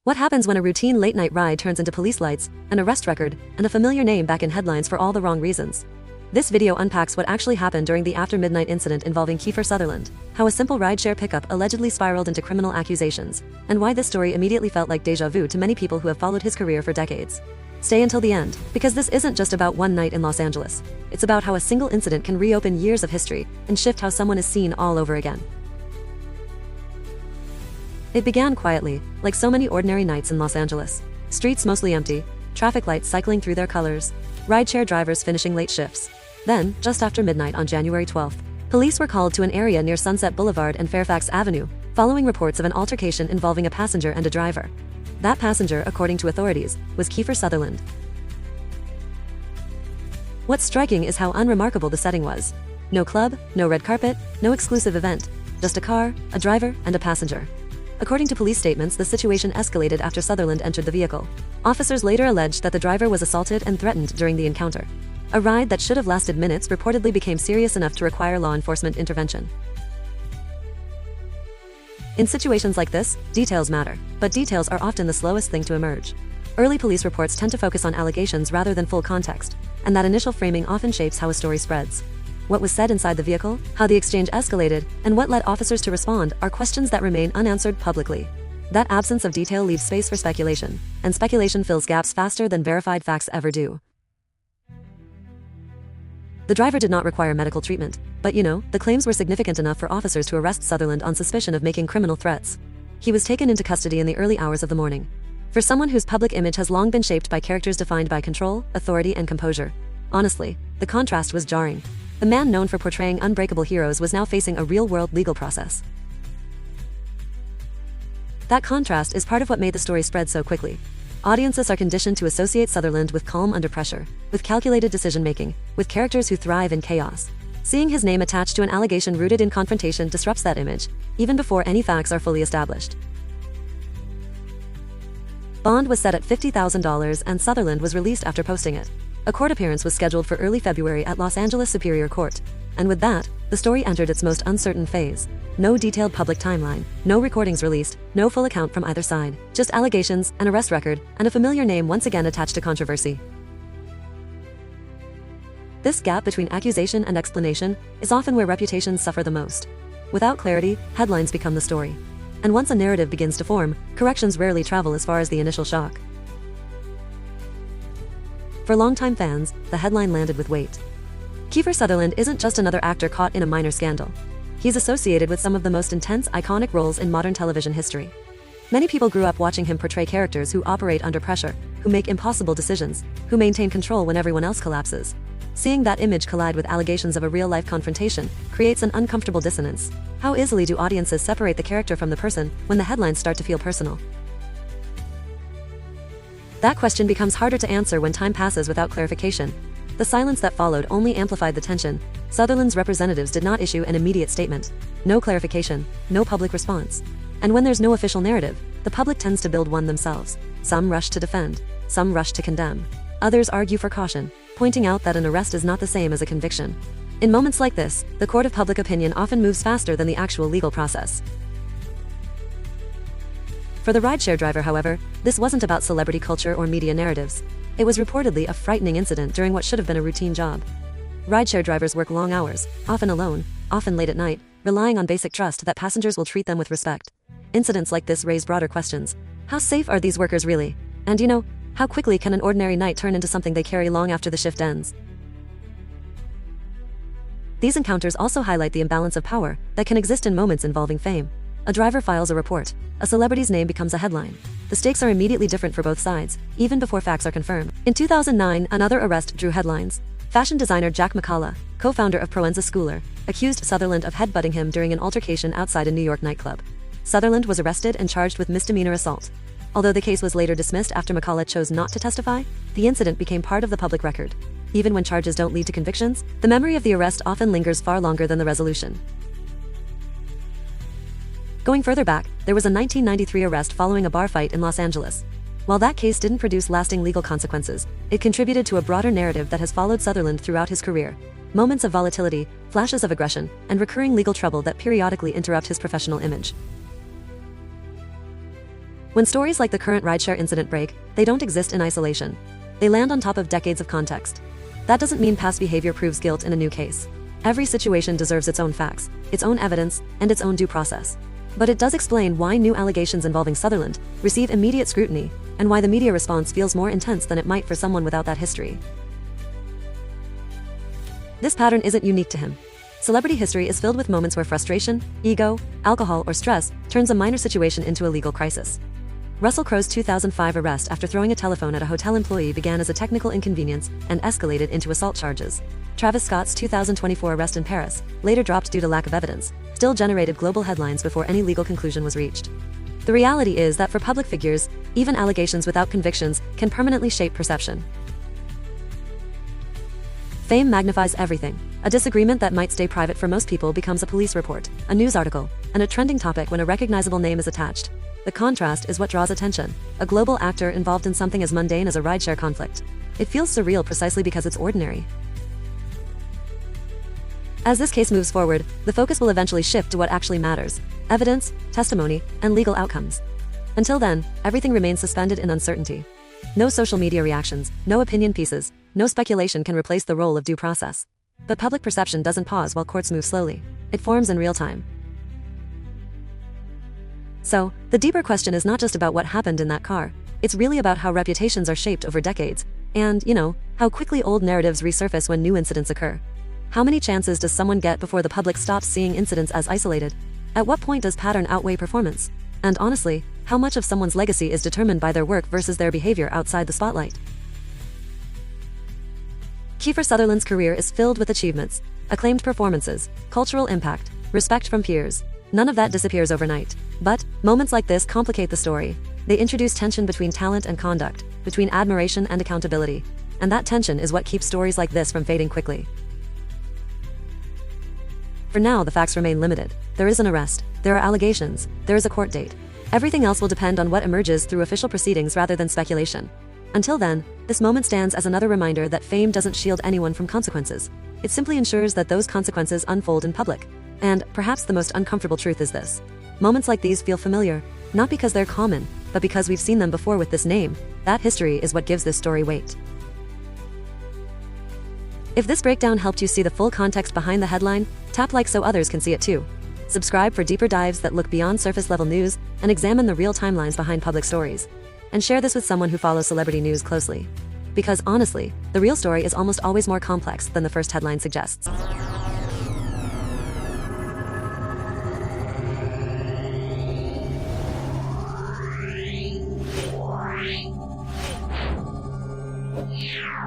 What happens when a routine late-night ride turns into police lights, an arrest record, and a familiar name back in headlines for all the wrong reasons? This video unpacks what actually happened during the after-midnight incident involving Kiefer Sutherland, how a simple rideshare pickup allegedly spiraled into criminal accusations, and why this story immediately felt like déjà vu to many people who have followed his career for decades. Stay until the end, because this isn't just about one night in Los Angeles. It's about how a single incident can reopen years of history and shift how someone is seen all over again. It began quietly, like so many ordinary nights in Los Angeles. Streets mostly empty, traffic lights cycling through their colors, rideshare drivers finishing late shifts. Then, just after midnight on January 12th, police were called to an area near Sunset Boulevard and Fairfax Avenue, following reports of an altercation involving a passenger and a driver. That passenger, according to authorities, was Kiefer Sutherland. What's striking is how unremarkable the setting was. No club, no red carpet, no exclusive event. Just a car, a driver, and a passenger. According to police statements, the situation escalated after Sutherland entered the vehicle. Officers later alleged that the driver was assaulted and threatened during the encounter. A ride that should have lasted minutes reportedly became serious enough to require law enforcement intervention. In situations like this, details matter, but details are often the slowest thing to emerge. Early police reports tend to focus on allegations rather than full context, and that initial framing often shapes how a story spreads. What was said inside the vehicle, how the exchange escalated, and what led officers to respond are questions that remain unanswered publicly. That absence of detail leaves space for speculation, and speculation fills gaps faster than verified facts ever do. The driver did not require medical treatment, but the claims were significant enough for officers to arrest Sutherland on suspicion of making criminal threats. He was taken into custody in the early hours of the morning. For someone whose public image has long been shaped by characters defined by control, authority, and composure, honestly, the contrast was jarring. The man known for portraying unbreakable heroes was now facing a real-world legal process. That contrast is part of what made the story spread so quickly. Audiences are conditioned to associate Sutherland with calm under pressure, with calculated decision-making, with characters who thrive in chaos. Seeing his name attached to an allegation rooted in confrontation disrupts that image, even before any facts are fully established. Bond was set at $50,000 and Sutherland was released after posting it. A court appearance was scheduled for early February at Los Angeles Superior Court. And with that, the story entered its most uncertain phase. No detailed public timeline, no recordings released, no full account from either side, just allegations, an arrest record, and a familiar name once again attached to controversy. This gap between accusation and explanation is often where reputations suffer the most. Without clarity, headlines become the story. And once a narrative begins to form, corrections rarely travel as far as the initial shock. For longtime fans, the headline landed with weight. Kiefer Sutherland isn't just another actor caught in a minor scandal. He's associated with some of the most intense, iconic roles in modern television history. Many people grew up watching him portray characters who operate under pressure, who make impossible decisions, who maintain control when everyone else collapses. Seeing that image collide with allegations of a real-life confrontation creates an uncomfortable dissonance. How easily do audiences separate the character from the person when the headlines start to feel personal? That question becomes harder to answer when time passes without clarification. The silence that followed only amplified the tension. Sutherland's representatives did not issue an immediate statement. No clarification, no public response. And when there's no official narrative, the public tends to build one themselves. Some rush to defend, some rush to condemn. Others argue for caution, pointing out that an arrest is not the same as a conviction. In moments like this, the court of public opinion often moves faster than the actual legal process. For the rideshare driver, however, this wasn't about celebrity culture or media narratives. It was reportedly a frightening incident during what should have been a routine job. Rideshare drivers work long hours, often alone, often late at night, relying on basic trust that passengers will treat them with respect. Incidents like this raise broader questions. How safe are these workers really? And how quickly can an ordinary night turn into something they carry long after the shift ends? These encounters also highlight the imbalance of power that can exist in moments involving fame. A driver files a report. A celebrity's name becomes a headline. The stakes are immediately different for both sides, even before facts are confirmed. In 2009, another arrest drew headlines. Fashion designer Jack McCullough, co-founder of Proenza Schooler, accused Sutherland of headbutting him during an altercation outside a New York nightclub. Sutherland was arrested and charged with misdemeanor assault. Although the case was later dismissed after McCullough chose not to testify, the incident became part of the public record. Even when charges don't lead to convictions, the memory of the arrest often lingers far longer than the resolution. Going further back, there was a 1993 arrest following a bar fight in Los Angeles. While that case didn't produce lasting legal consequences, it contributed to a broader narrative that has followed Sutherland throughout his career. Moments of volatility, flashes of aggression, and recurring legal trouble that periodically interrupt his professional image. When stories like the current rideshare incident break, they don't exist in isolation. They land on top of decades of context. That doesn't mean past behavior proves guilt in a new case. Every situation deserves its own facts, its own evidence, and its own due process. But it does explain why new allegations involving Sutherland receive immediate scrutiny, and why the media response feels more intense than it might for someone without that history. This pattern isn't unique to him. Celebrity history is filled with moments where frustration, ego, alcohol, or stress turns a minor situation into a legal crisis. Russell Crowe's 2005 arrest after throwing a telephone at a hotel employee began as a technical inconvenience and escalated into assault charges. Travis Scott's 2024 arrest in Paris, later dropped due to lack of evidence, still generated global headlines before any legal conclusion was reached. The reality is that for public figures, even allegations without convictions can permanently shape perception. Fame magnifies everything. A disagreement that might stay private for most people becomes a police report, a news article, and a trending topic when a recognizable name is attached. The contrast is what draws attention. A global actor involved in something as mundane as a rideshare conflict. It feels surreal precisely because it's ordinary. As this case moves forward, the focus will eventually shift to what actually matters: evidence, testimony, and legal outcomes. Until then, everything remains suspended in uncertainty. No social media reactions, no opinion pieces, no speculation can replace the role of due process. But public perception doesn't pause while courts move slowly. It forms in real time. So, the deeper question is not just about what happened in that car. It's really about how reputations are shaped over decades, and, how quickly old narratives resurface when new incidents occur. How many chances does someone get before the public stops seeing incidents as isolated? At what point does pattern outweigh performance? And honestly, how much of someone's legacy is determined by their work versus their behavior outside the spotlight? Kiefer Sutherland's career is filled with achievements, acclaimed performances, cultural impact, respect from peers. None of that disappears overnight. But moments like this complicate the story. They introduce tension between talent and conduct, between admiration and accountability. And that tension is what keeps stories like this from fading quickly. For now, the facts remain limited. There is an arrest, there are allegations, there is a court date. Everything else will depend on what emerges through official proceedings rather than speculation. Until then, this moment stands as another reminder that fame doesn't shield anyone from consequences. It simply ensures that those consequences unfold in public. And perhaps the most uncomfortable truth is this: moments like these feel familiar, not because they're common, but because we've seen them before with this name. That history is what gives this story weight. If this breakdown helped you see the full context behind the headline, tap like so others can see it too. Subscribe for deeper dives that look beyond surface-level news and examine the real timelines behind public stories. And share this with someone who follows celebrity news closely. Because honestly, the real story is almost always more complex than the first headline suggests. Yeah.